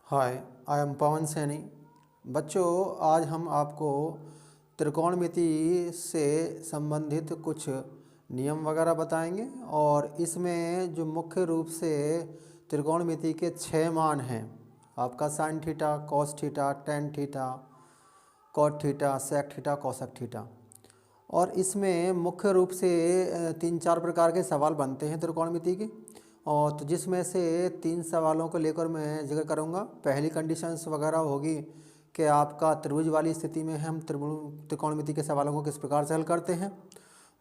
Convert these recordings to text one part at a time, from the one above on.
Hi, I am पवन सैनी। बच्चों, आज हम आपको त्रिकोणमिति से संबंधित कुछ नियम वगैरह बताएंगे और इसमें जो मुख्य रूप से त्रिकोणमिति के 6 मान हैं, आपका sine theta, cos theta, tan theta, cot theta, sec theta, cosec theta. और इसमें मुख्य रूप से 3-4 प्रकार के सवाल बनते हैं त्रिकोणमिति के, और तो जिसमें से 3 सवालों को लेकर मैं जिक्र करूंगा। पहली कंडीशंस वगैरह होगी कि आपका त्रिभुज वाली स्थिति में हम त्रिकोणमिति के सवालों को किस प्रकार से हल करते हैं।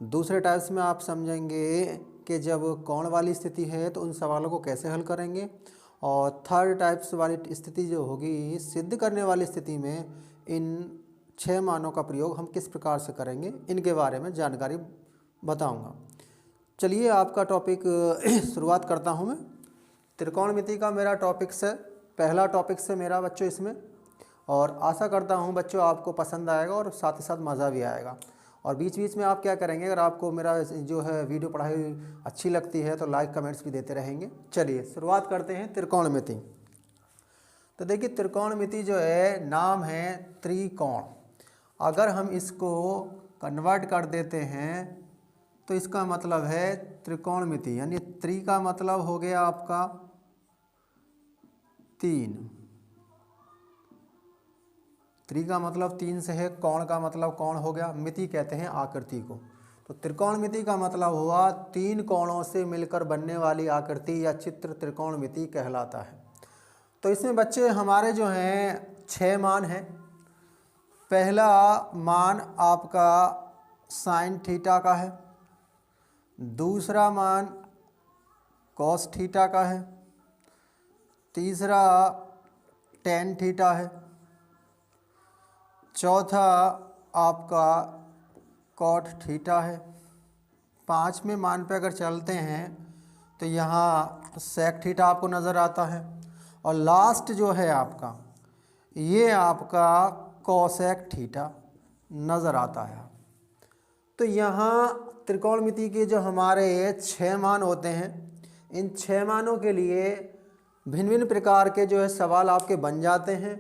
दूसरे टाइप्स में आप समझेंगे कि जब कोण वाली स्थिति है तो उन सवालों को कैसे हल करेंगे। और थर्ड टाइप्स वाली स्थिति जो होगी, सिद्ध करने वाली स्थिति में इन 6 मानों का प्रयोग हम किस प्रकार से करेंगे, इनके बारे में जानकारी बताऊंगा। चलिए, आपका टॉपिक शुरुआत करता हूं मैं। त्रिकोणमिति का मेरा टॉपिक से पहला टॉपिक से मेरा बच्चों इसमें, और आशा करता हूं बच्चों आपको पसंद आएगा और साथ ही साथ मज़ा भी आएगा। और बीच बीच में आप क्या करेंगे, अगर आपको मेरा जो है वीडियो पढ़ाई अच्छी लगती है तो लाइक कमेंट्स भी देते रहेंगे। चलिए शुरुआत करते हैं त्रिकोणमिति। तो देखिए, त्रिकोणमिति जो है नाम है त्रिकोण। अगर हम इसको कन्वर्ट कर देते हैं तो इसका मतलब है त्रिकोणमिति, यानी त्रि का मतलब हो गया आपका 3, त्रि का मतलब 3 से है, कोण का मतलब कोण हो गया, मिति कहते हैं आकृति को। तो त्रिकोणमिति का मतलब हुआ 3 कोणों से मिलकर बनने वाली आकृति या चित्र त्रिकोणमिति कहलाता है। तो इसमें बच्चे हमारे जो हैं 6 मान हैं। पहला मान आपका साइन थीटा का है, दूसरा मान कॉस थीटा का है, तीसरा टेन थीटा है, चौथा आपका कॉट थीटा है। 5वें मान पे अगर चलते हैं तो यहाँ सेक थीटा आपको नज़र आता है, और लास्ट जो है आपका ये आपका कोसेक थीटा नज़र आता है। तो यहाँ त्रिकोणमिति के जो हमारे 6 मान होते हैं, इन 6 मानों के लिए भिन्न भिन्न प्रकार के जो है सवाल आपके बन जाते हैं।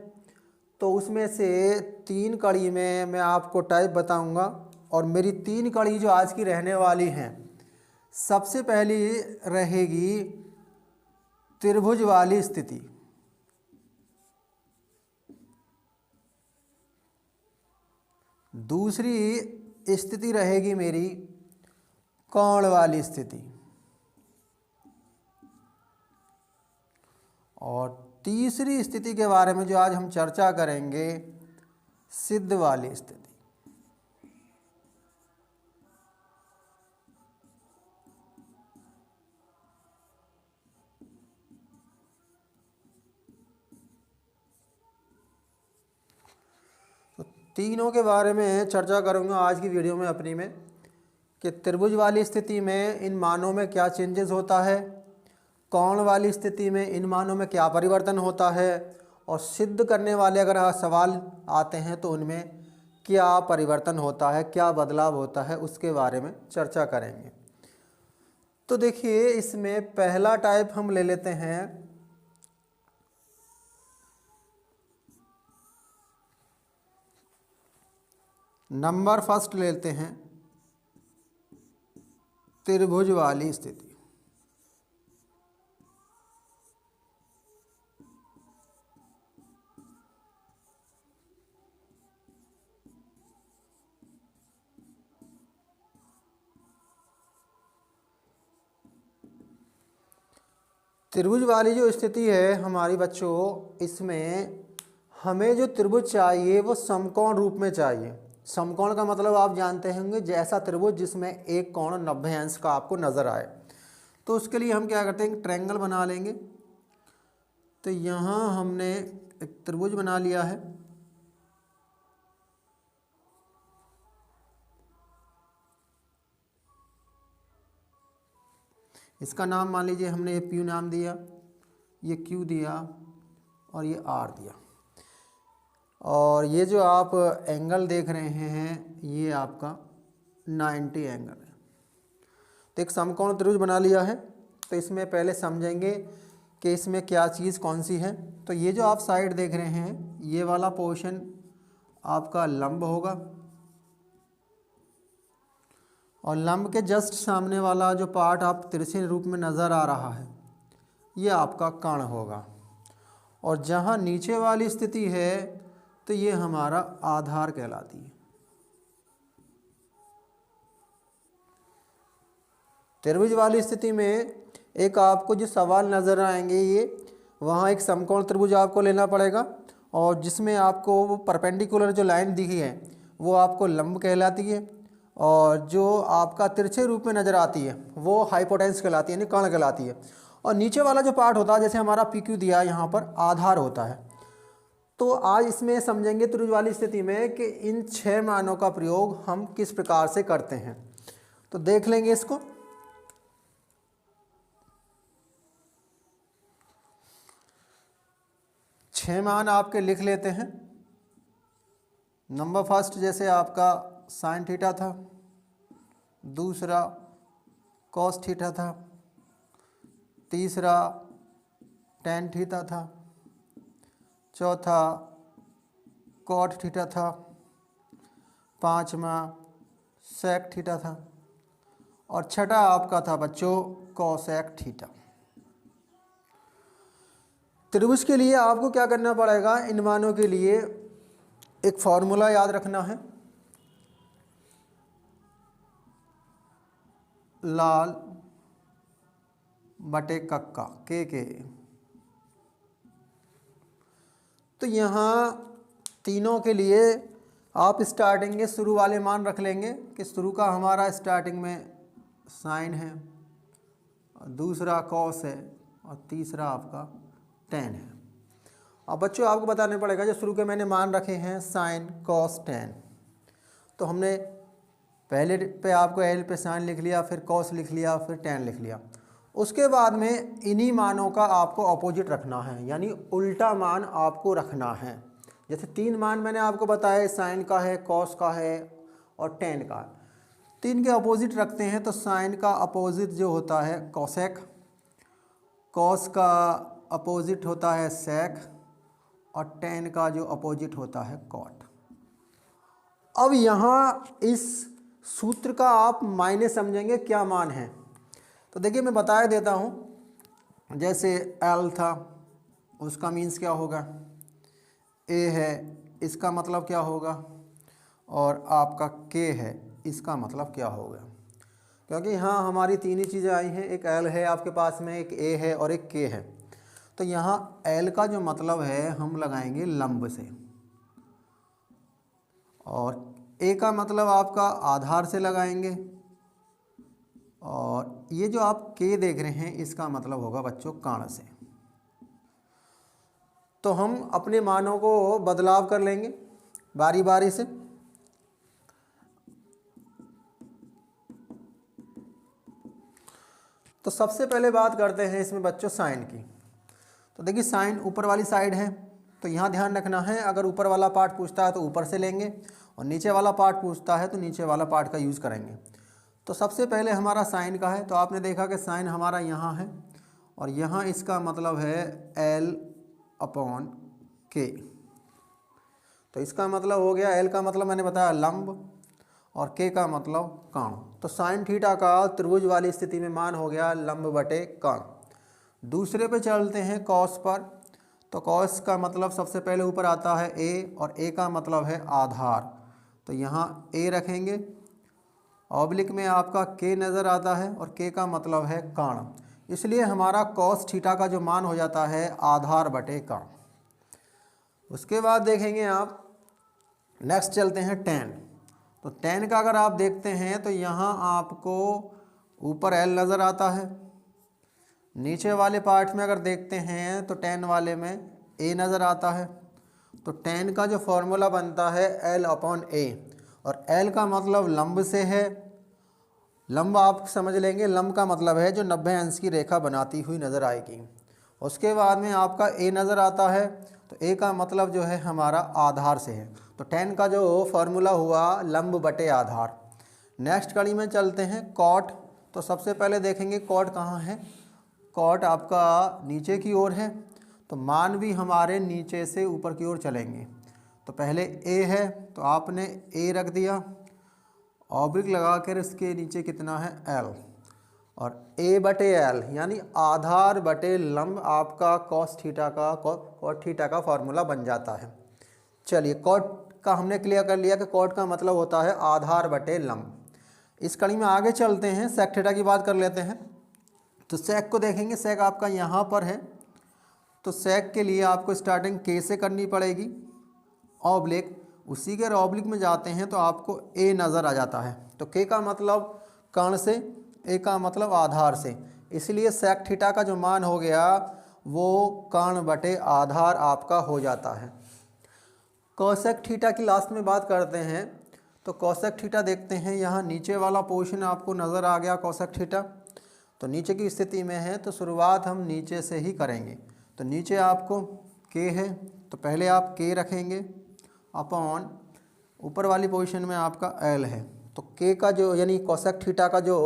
तो उसमें से 3 कड़ी में मैं आपको टाइप बताऊंगा, और मेरी 3 कड़ी जो आज की रहने वाली हैं, सबसे पहली रहेगी त्रिभुज वाली स्थिति, दूसरी स्थिति रहेगी मेरी कोण वाली स्थिति, और तीसरी स्थिति के बारे में जो आज हम चर्चा करेंगे, सिद्ध वाली स्थिति। तो तीनों के बारे में चर्चा करूंगा आज की वीडियो में अपनी में, कि त्रिभुज वाली स्थिति में इन मानों में क्या चेंजेस होता है, कोण वाली स्थिति में इन मानों में क्या परिवर्तन होता है, और सिद्ध करने वाले अगर सवाल आते हैं तो उनमें क्या परिवर्तन होता है, क्या बदलाव होता है, उसके बारे में चर्चा करेंगे। तो देखिए, इसमें पहला टाइप हम ले लेते हैं नंबर फर्स्ट लेते हैं त्रिभुज वाली स्थिति। त्रिभुज वाली जो स्थिति है हमारी बच्चों, इसमें हमें जो त्रिभुज चाहिए वो समकोण रूप में चाहिए। समकोण का मतलब आप जानते होंगे, जैसा त्रिभुज जिसमें एक कोण 90 अंश का आपको नज़र आए। तो उसके लिए हम क्या करते हैं, ट्रायंगल बना लेंगे। तो यहाँ हमने एक त्रिभुज बना लिया है। इसका नाम मान लीजिए हमने ये P नाम दिया, ये Q दिया, और ये R दिया। और ये जो आप एंगल देख रहे हैं ये आपका 90 एंगल है। तो एक समकोण त्रिभुज बना लिया है। तो इसमें पहले समझेंगे कि इसमें क्या चीज़ कौन सी है। तो ये जो आप साइड देख रहे हैं, ये वाला पोर्शन आपका लंब होगा और लंब के जस्ट सामने वाला जो पार्ट आप तिरछे रूप में नज़र आ रहा है, ये आपका कर्ण होगा। और जहाँ नीचे वाली स्थिति है तो ये हमारा आधार कहलाती है। त्रिभुज वाली स्थिति में एक आपको जो सवाल नज़र आएंगे, ये वहाँ एक समकोण त्रिभुज आपको लेना पड़ेगा और जिसमें आपको वो परपेंडिकुलर जो लाइन दिखी है वो आपको लंब कहलाती है और जो आपका तिरछे रूप में नज़र आती है वो हाइपोटेन्यूस कहलाती है, यानी कर्ण कहलाती है। और नीचे वाला जो पार्ट होता है, जैसे हमारा पी क्यू दिया है यहाँ पर, आधार होता है। तो आज इसमें समझेंगे त्रिभुज वाली स्थिति में कि इन 6 मानों का प्रयोग हम किस प्रकार से करते हैं। तो देख लेंगे इसको। छः मान आपके लिख लेते हैं। नंबर फर्स्ट जैसे आपका साइन थीटा था, दूसरा कॉस थीटा था, तीसरा टेन थीटा था, चौथा कॉट थीटा था, पांचवा सेक थीटा था और छठा आपका था बच्चों कोसेक थीटा। त्रिभुज के लिए आपको क्या करना पड़ेगा, इन मानों के लिए एक फॉर्मूला याद रखना है। लाल बटे कक्का के। तो यहाँ तीनों के लिए आप स्टार्टिंग के शुरू वाले मान रख लेंगे कि शुरू का हमारा स्टार्टिंग में साइन है, दूसरा कॉस है और तीसरा आपका टेन है। अब बच्चों आपको बताने पड़ेगा, जो शुरू के मैंने मान रखे हैं साइन कॉस टेन, तो हमने पहले पे आपको एल पे साइन लिख लिया, फिर कॉस लिख लिया, फिर टेन लिख लिया। उसके बाद में इन्हीं मानों का आपको अपोजिट रखना है, यानी उल्टा मान आपको रखना है। जैसे 3 मान मैंने आपको बताया, साइन का है, कॉस का है और टेन का। 3 के अपोजिट रखते हैं, तो साइन का अपोजिट जो होता है कॉसेक, कॉस का अपोजिट होता है सेक और टेन का जो अपोजिट होता है कॉट। अब यहाँ इस सूत्र का आप मायने समझेंगे क्या मान है। तो देखिए मैं बता देता हूँ। जैसे एल था, उसका मीन्स क्या होगा, ए है, इसका मतलब क्या होगा, और आपका के है, इसका मतलब क्या होगा। क्योंकि यहाँ हमारी 3 ही चीज़ें आई हैं, एक एल है आपके पास में, एक ए है और एक के है। तो यहाँ एल का जो मतलब है हम लगाएंगे लंब से, और ए का मतलब आपका आधार से लगाएंगे, और ये जो आप के देख रहे हैं इसका मतलब होगा बच्चों कर्ण से। तो हम अपने मानों को बदलाव कर लेंगे बारी बारी से। तो सबसे पहले बात करते हैं इसमें बच्चों साइन की। तो देखिए साइन ऊपर वाली साइड है, तो यहाँ ध्यान रखना है, अगर ऊपर वाला पार्ट पूछता है तो ऊपर से लेंगे और नीचे वाला पार्ट पूछता है तो नीचे वाला पार्ट का यूज़ करेंगे। तो सबसे पहले हमारा साइन का है, तो आपने देखा कि साइन हमारा यहाँ है और यहाँ इसका मतलब है एल अपॉन के। तो इसका मतलब हो गया, एल का मतलब मैंने बताया लंब और के का मतलब कर्ण। तो साइन थीटा का त्रिभुज वाली स्थिति में मान हो गया लंब बटे कर्ण। दूसरे पे चलते हैं कॉस पर। तो कॉस का मतलब सबसे पहले ऊपर आता है ए और ए का मतलब है आधार, तो यहाँ ए रखेंगे। ऑब्लिक में आपका के नज़र आता है और के का मतलब है कर्ण, इसलिए हमारा कॉस थीटा का जो मान हो जाता है आधार बटे कर्ण। उसके बाद देखेंगे आप, नेक्स्ट चलते हैं टेन। तो टेन का अगर आप देखते हैं तो यहाँ आपको ऊपर एल नज़र आता है, नीचे वाले पार्ट में अगर देखते हैं तो टेन वाले में ए नज़र आता है। तो टेन का जो फॉर्मूला बनता है एल अपॉन ए, और एल का मतलब लंब से है। लंब आप समझ लेंगे, लंब का मतलब है जो 90 अंश की रेखा बनाती हुई नज़र आएगी। उसके बाद में आपका ए नज़र आता है, तो ए का मतलब जो है हमारा आधार से है। तो टेन का जो फॉर्मूला हुआ लंब बटे आधार। नेक्स्ट कड़ी में चलते हैं कॉट। तो सबसे पहले देखेंगे कॉट कहाँ है, कॉट आपका नीचे की ओर है, तो मान भी हमारे नीचे से ऊपर की ओर चलेंगे। तो पहले ए है तो आपने ए रख दिया, ऑब्लिक लगा कर इसके नीचे कितना है एल, और ए बटे एल यानी आधार बटे लंब आपका कॉस थीटा का कॉट थीटा का फॉर्मूला बन जाता है। चलिए कॉट का हमने क्लियर कर लिया कि कॉट का मतलब होता है आधार बटे लंब। इस कड़ी में आगे चलते हैं, सेक थीटा की बात कर लेते हैं। तो सेक को देखेंगे, सेक आपका यहाँ पर है, तो सेक के लिए आपको स्टार्टिंग के से करनी पड़ेगी, ऑब्लिक, उसी के ऑब्लिक में जाते हैं तो आपको ए नज़र आ जाता है। तो के का मतलब कर्ण से, ए का मतलब आधार से, इसलिए सेक थीटा का जो मान हो गया वो कर्ण बटे आधार आपका हो जाता है। कोसेक थीटा की लास्ट में बात करते हैं। तो कोसेक थीटा देखते हैं, यहाँ नीचे वाला पोर्शन आपको नज़र आ गया कोसेक थीटा, तो नीचे की स्थिति में है तो शुरुआत हम नीचे से ही करेंगे। तो नीचे आपको के है तो पहले आप के रखेंगे अपॉन ऊपर वाली पोजीशन में आपका एल है, तो के का जो यानी कोसेक थीटा का जो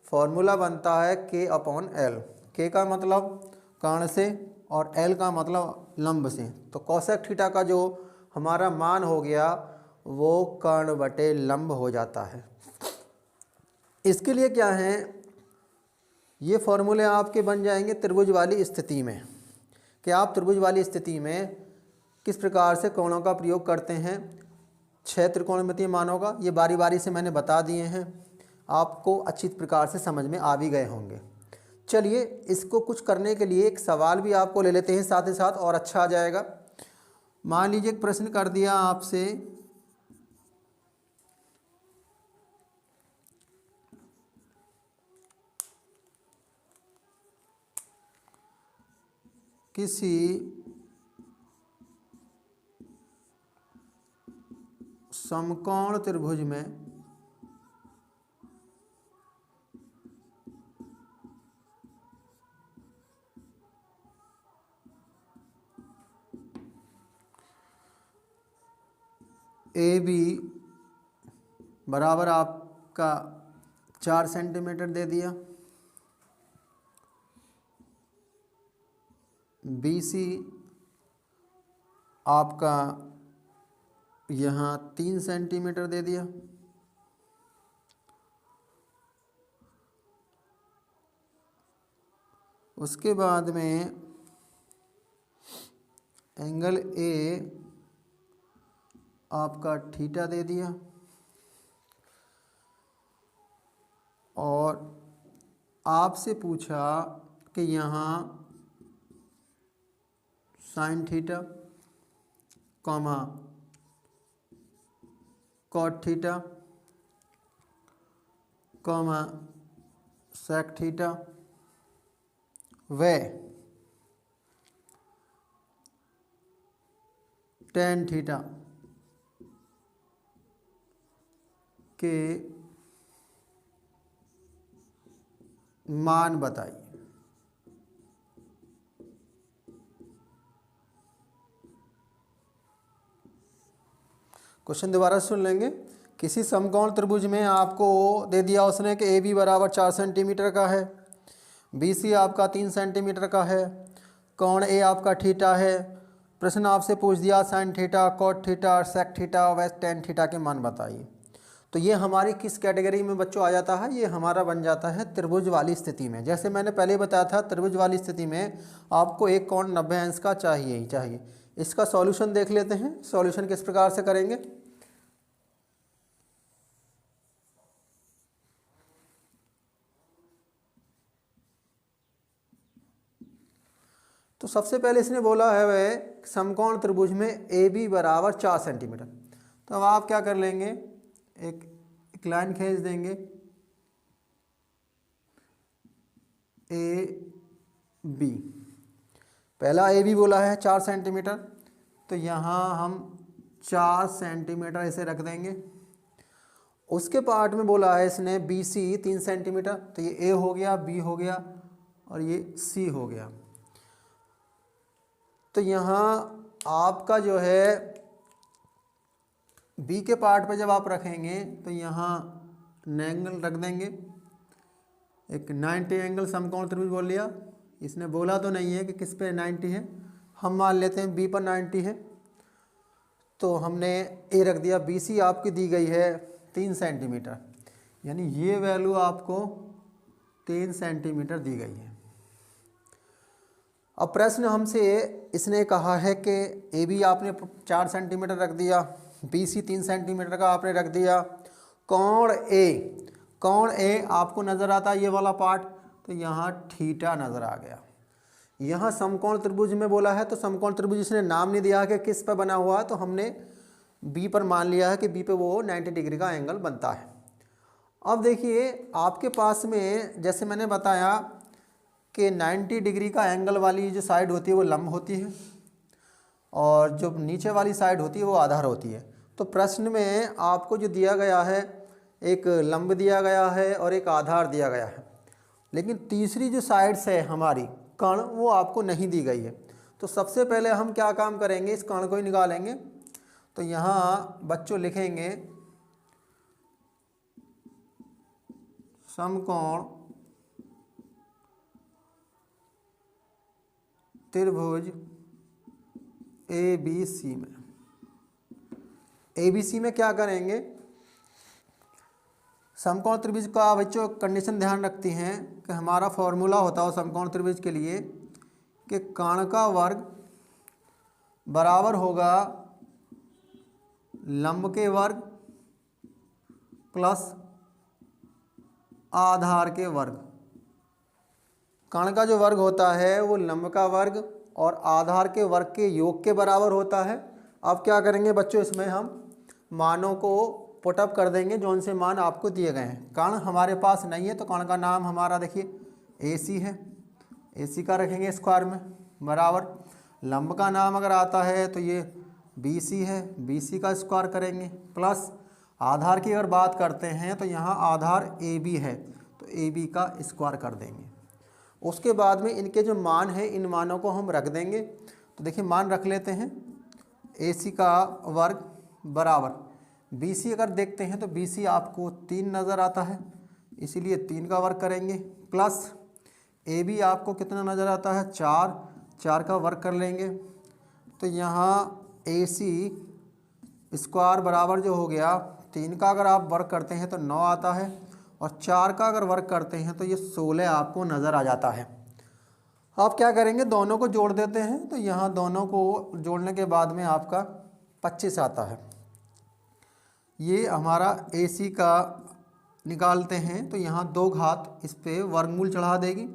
फॉर्मूला बनता है के अपॉन एल, के का मतलब कर्ण से और एल का मतलब लंब से, तो कोसेक थीटा का जो हमारा मान हो गया वो कर्ण बटे लंब हो जाता है। इसके लिए क्या है, ये फॉर्मूले आपके बन जाएंगे त्रिभुज वाली स्थिति में, कि आप त्रिभुज वाली स्थिति में किस प्रकार से कोणों का प्रयोग करते हैं। 6 त्रिकोणमितीय मानों का ये बारी बारी से मैंने बता दिए हैं, आपको अच्छी प्रकार से समझ में आ भी गए होंगे। चलिए इसको कुछ करने के लिए एक सवाल भी आपको ले लेते हैं साथ ही साथ, और अच्छा आ जाएगा। मान लीजिए एक प्रश्न कर दिया आपसे, किसी समकोण त्रिभुज में ए बी बराबर आपका 4 सेंटीमीटर दे दिया, बी सी आपका यहाँ 3 सेंटीमीटर दे दिया, उसके बाद में एंगल ए आपका थीटा दे दिया, और आपसे पूछा कि यहाँ sine theta comma cot theta comma sec theta व टेन थीटा के मान बताइए। क्वेश्चन दोबारा सुन लेंगे। किसी समकोण त्रिभुज में आपको दे दिया उसने कि ए बी बराबर 4 सेंटीमीटर का है, बी सी आपका 3 सेंटीमीटर का है, कोण ए आपका थीटा है। प्रश्न आपसे पूछ दिया sine theta cot theta sec theta व टेन थीटा के मान बताइए। तो ये हमारी किस कैटेगरी में बच्चों आ जाता है, ये हमारा बन जाता है त्रिभुज वाली स्थिति में। जैसे मैंने पहले बताया था, त्रिभुज वाली स्थिति में आपको एक कोण 90 अंश का चाहिए ही चाहिए। इसका सॉल्यूशन देख लेते हैं, सॉल्यूशन किस प्रकार से करेंगे। तो सबसे पहले इसने बोला है वह समकोण त्रिभुज में ए बी बराबर 4 सेंटीमीटर। तो अब आप क्या कर लेंगे, एक लाइन खींच देंगे ए बी, पहला ए बी बोला है 4 सेंटीमीटर, तो यहाँ हम 4 सेंटीमीटर इसे रख देंगे। उसके पार्ट में बोला है इसने बी सी 3 सेंटीमीटर, तो ये ए हो गया, बी हो गया और ये सी हो गया। तो यहाँ आपका जो है बी के पार्ट पे जब आप रखेंगे तो यहाँ एंगल रख देंगे, एक 90 एंगल समकोण त्रिभुज बोल लिया, इसने बोला तो नहीं है कि किस पे 90 है, हम मान लेते हैं बी पर 90 है। तो हमने ए रख दिया। बी सी आपकी दी गई है 3 सेंटीमीटर, यानी ये वैल्यू आपको 3 सेंटीमीटर दी गई है। अब प्रश्न हमसे इसने कहा है कि ए बी आपने 4 सेंटीमीटर रख दिया, बी सी 3 सेंटीमीटर का आपने रख दिया। कोण ए आपको नज़र आता है ये वाला पार्ट, तो यहाँ थीटा नज़र आ गया। यहाँ समकोण त्रिभुज में बोला है, तो समकोण त्रिभुज इसने नाम नहीं दिया है कि किस पर बना हुआ है, तो हमने बी पर मान लिया है कि बी पे वो 90 डिग्री का एंगल बनता है। अब देखिए आपके पास में जैसे मैंने बताया कि 90 डिग्री का एंगल वाली जो साइड होती है वो लंब होती है, और जो नीचे वाली साइड होती है वो आधार होती है। तो प्रश्न में आपको जो दिया गया है, एक लंब दिया गया है और एक आधार दिया गया है, लेकिन तीसरी जो साइड्स है हमारी कर्ण, वो आपको नहीं दी गई है। तो सबसे पहले हम क्या काम करेंगे, इस कर्ण को ही निकालेंगे। तो यहाँ बच्चों लिखेंगे समकोण त्रिभुज ए बी सी में, ए बी सी में क्या करेंगे, समकोण त्रिभुज का बच्चों कंडीशन ध्यान रखती हैं कि हमारा फॉर्मूला होता है समकोण त्रिभुज के लिए कि कर्ण का वर्ग बराबर होगा लंब के वर्ग प्लस आधार के वर्ग। कर्ण का जो वर्ग होता है वो लंब का वर्ग और आधार के वर्ग के योग के बराबर होता है। अब क्या करेंगे बच्चों, इसमें हम मानों को पुटअप कर देंगे जो से मान आपको दिए गए हैं। कर्ण हमारे पास नहीं है, तो कर्ण का नाम हमारा देखिए ए सी है, ए सी का रखेंगे स्क्वायर में, बराबर लंब का नाम अगर आता है तो ये बी सी है, बी सी का स्क्वायर करेंगे, प्लस आधार की अगर बात करते हैं तो यहाँ आधार ए बी है, तो ए बी का स्क्वायर कर देंगे। उसके बाद में इनके जो मान है इन मानों को हम रख देंगे। तो देखिए मान रख लेते हैं, ए सी का वर्ग बराबर बी सी अगर देखते हैं तो बी सी आपको 3 नज़र आता है, इसीलिए 3 का वर्ग करेंगे, प्लस ए बी आपको कितना नज़र आता है 4 का वर्ग कर लेंगे। तो यहाँ ए सी स्क्वायर बराबर जो हो गया 3 का अगर आप वर्ग करते हैं तो 9 आता है, और 4 का अगर वर्ग करते हैं तो ये 16 आपको नज़र आ जाता है। आप क्या करेंगे, दोनों को जोड़ देते हैं, तो यहाँ दोनों को जोड़ने के बाद में आपका 25 आता है। ये हमारा ए सी का निकालते हैं तो यहाँ 2 घात इस पर वर्गमूल चढ़ा देगी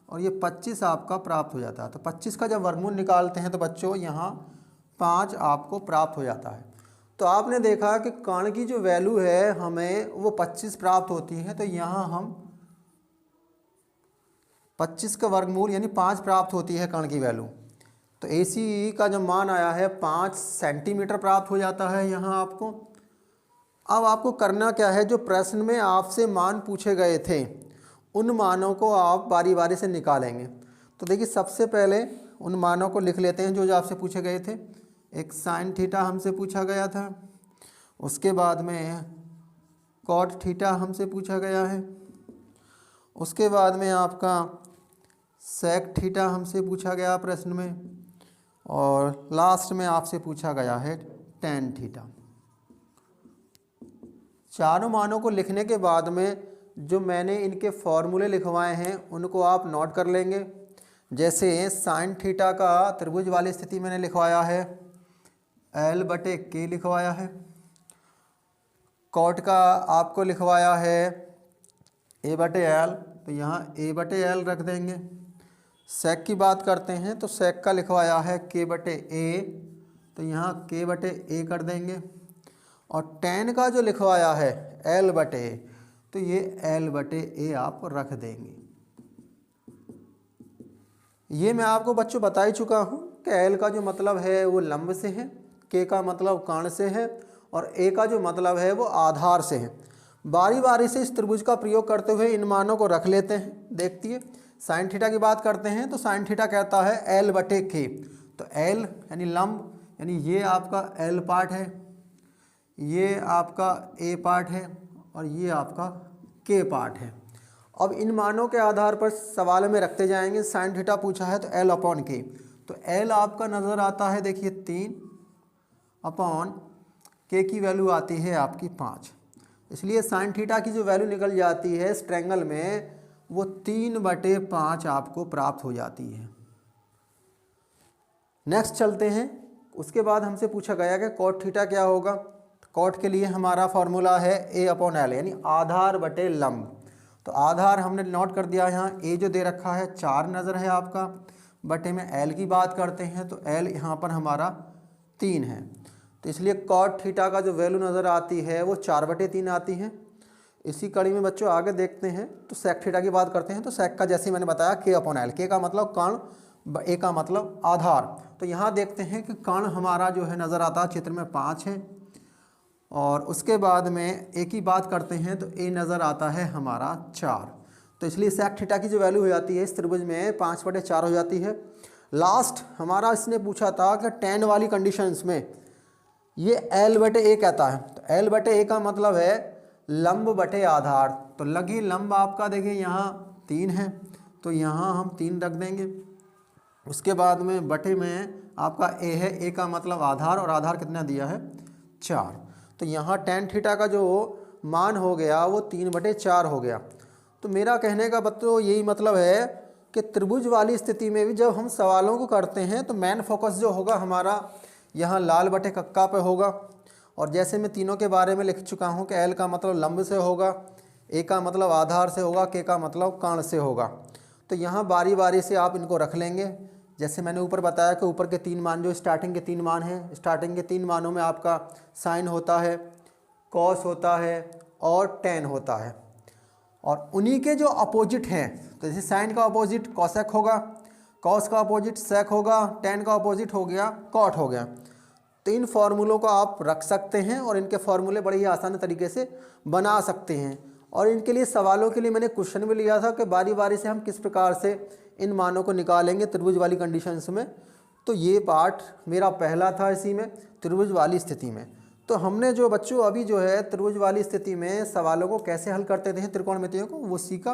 और ये 25 आपका प्राप्त हो जाता है। तो 25 का जब वर्गमूल निकालते हैं तो बच्चों यहाँ 5 आपको प्राप्त हो जाता है। तो आपने देखा कि कर्ण की जो वैल्यू है हमें वो 25 प्राप्त होती है, तो यहाँ हम 25 का वर्गमूल यानी 5 प्राप्त होती है कर्ण की वैल्यू। तो ए सी का जो मान आया है 5 सेंटीमीटर प्राप्त हो जाता है यहाँ आपको। अब आपको करना क्या है, जो प्रश्न में आपसे मान पूछे गए थे उन मानों को आप बारी बारी से निकालेंगे। तो देखिए सबसे पहले उन मानों को लिख लेते हैं जो आपसे पूछे गए थे। एक साइन थीटा हमसे पूछा गया था, उसके बाद में कॉट थीटा हमसे पूछा गया है, उसके बाद में आपका सेक थीटा हमसे पूछा गया प्रश्न में, और लास्ट में आपसे पूछा गया है टेन थीटा। चारों मानों को लिखने के बाद में जो मैंने इनके फॉर्मूले लिखवाए हैं उनको आप नोट कर लेंगे। जैसे साइन थीटा का त्रिभुज वाली स्थिति मैंने लिखवाया है L/K लिखवाया है, कॉट का आपको लिखवाया है A/L, तो यहाँ A/L रख देंगे। सेक की बात करते हैं तो सेक का लिखवाया है K/A, तो यहाँ K/A कर देंगे। और टेन का जो लिखवाया है L/A, तो ये L/A आप रख देंगे। ये मैं आपको बच्चों बता ही चुका हूँ कि L का जो मतलब है वो लंब से है, K का मतलब कर्ण से है, और A का जो मतलब है वो आधार से है। बारी बारी से इस त्रिभुज का प्रयोग करते हुए इन मानों को रख लेते हैं। देखिए साइन थीटा की बात करते हैं तो साइन थीटा कहता है L/K, तो L यानी लंब, यानी ये आपका L पार्ट है, ये आपका A पार्ट है, और ये आपका K पार्ट है। अब इन मानों के आधार पर सवाल में रखते जाएंगे। साइन थीटा पूछा है तो एल अपॉन के, तो एल आपका नज़र आता है देखिए 3 अपॉन के की वैल्यू आती है आपकी 5। इसलिए साइन थीटा की जो वैल्यू निकल जाती है इस ट्रायंगल में वो 3/5 आपको प्राप्त हो जाती है। नेक्स्ट चलते हैं। उसके बाद हमसे पूछा गया कि कॉट थीटा क्या होगा। कॉट के लिए हमारा फॉर्मूला है ए अपॉन एल, यानी आधार बटे लंब। तो आधार हमने नोट कर दिया, यहाँ ए जो दे रखा है 4 नज़र है आपका, बटे में एल की बात करते हैं तो एल यहाँ पर हमारा 3 है। तो इसलिए कॉट थीटा का जो वैल्यू नज़र आती है वो 4/3 आती है। इसी कड़ी में बच्चों आगे देखते हैं तो सेक थीटा की बात करते हैं। तो सेक का जैसे मैंने बताया के अपॉन एल, के का मतलब कर्ण, ए का मतलब आधार। तो यहाँ देखते हैं कि कर्ण हमारा जो है नज़र आता है चित्र में 5 है, और उसके बाद में ए की बात करते हैं तो ए नज़र आता है हमारा 4। तो इसलिए सेक थीटा की जो वैल्यू हो जाती है इस त्रिभुज में 5/4 हो जाती है। लास्ट हमारा इसने पूछा था कि tan वाली कंडीशंस में ये l/a कहता है। तो l/a का मतलब है लंब बटे आधार। तो लगी लंब आपका देखिए यहाँ 3 है, तो यहाँ हम 3 रख देंगे। उसके बाद में बटे में आपका a है, a का मतलब आधार, और आधार कितना दिया है 4। तो यहाँ tan थीटा का जो मान हो गया वो 3/4 हो गया। तो मेरा कहने का बच्चों यही मतलब है कि त्रिभुज वाली स्थिति में भी जब हम सवालों को करते हैं तो मेन फोकस जो होगा हमारा यहाँ लाल बटे कक्का पे होगा। और जैसे मैं तीनों के बारे में लिख चुका हूँ कि एल का मतलब लंब से होगा, ए का मतलब आधार से होगा, के का मतलब कर्ण से होगा। तो यहाँ बारी बारी से आप इनको रख लेंगे। जैसे मैंने ऊपर बताया कि ऊपर के 3 मान जो स्टार्टिंग के 3 मान हैं, स्टार्टिंग के 3 मानों में आपका साइन होता है, कॉस होता है और टेन होता है, और उन्हीं के जो अपोजिट हैं, तो जैसे साइन का अपोजिट कॉसेक होगा, कॉस का अपोजिट सेक होगा, टेन का अपोजिट हो गया कॉट हो गया। तो इन फार्मूलों को आप रख सकते हैं और इनके फार्मूले बड़े ही आसान तरीके से बना सकते हैं। और इनके लिए सवालों के लिए मैंने क्वेश्चन भी लिया था कि बारी बारी से हम किस प्रकार से इन मानों को निकालेंगे त्रिभुज वाली कंडीशंस में। तो ये पार्ट मेरा पहला था इसी में, त्रिभुज वाली स्थिति में। तो हमने जो बच्चों अभी जो है त्रिभुज वाली स्थिति में सवालों को कैसे हल करते थे त्रिकोणमितियों को वो सीखा।